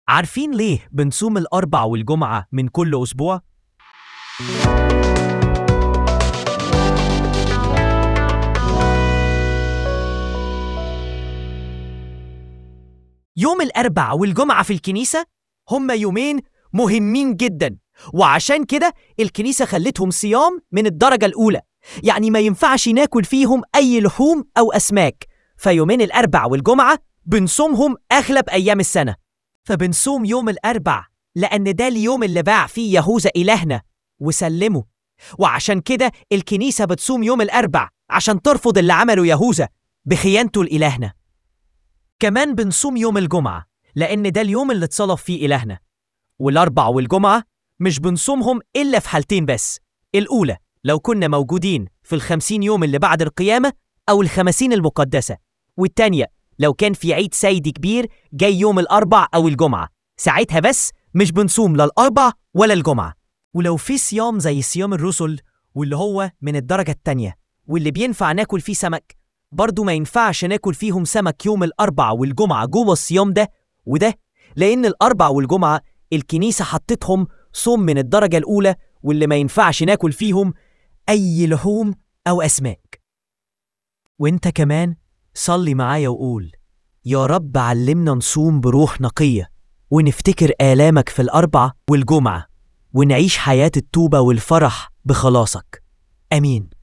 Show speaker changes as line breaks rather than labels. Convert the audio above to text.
عارفين ليه بنصوم الأربع والجمعة من كل أسبوع؟ يوم الأربع والجمعة في الكنيسة هما يومين مهمين جدا، وعشان كده الكنيسة خلتهم صيام من الدرجة الأولى، يعني ما ينفعش ناكل فيهم أي لحوم أو أسماك. فيومين الأربع والجمعة بنصومهم أغلب أيام السنة. فبنصوم يوم الأربع لأن ده اليوم اللي باع فيه يهوذا إلهنا وسلمه، وعشان كده الكنيسة بتصوم يوم الأربع عشان ترفض اللي عمله يهوذا بخيانته لإلهنا. كمان بنصوم يوم الجمعة لأن ده اليوم اللي اتصلب فيه إلهنا. والأربع والجمعة مش بنصومهم إلا في حالتين بس. الأولى لو كنا موجودين في 50 يوم اللي بعد القيامة أو 50 المقدسة، والتانية لو كان في عيد سيدي كبير جاي يوم الأربع أو الجمعة، ساعتها بس مش بنصوم لا الأربع ولا الجمعة. ولو في صيام زي صيام الرسل واللي هو من الدرجة التانية واللي بينفع ناكل فيه سمك، برضو ما ينفعش ناكل فيهم سمك يوم الأربع والجمعة جوه الصيام ده وده، لأن الأربع والجمعة الكنيسة حطتهم صوم من الدرجة الأولى واللي ما ينفعش ناكل فيهم أي لحوم أو أسماك. وانت كمان صلي معايا وقول: يا رب علمنا نصوم بروح نقية ونفتكر آلامك في الأربع والجمعة ونعيش حياة التوبة والفرح بخلاصك. آمين.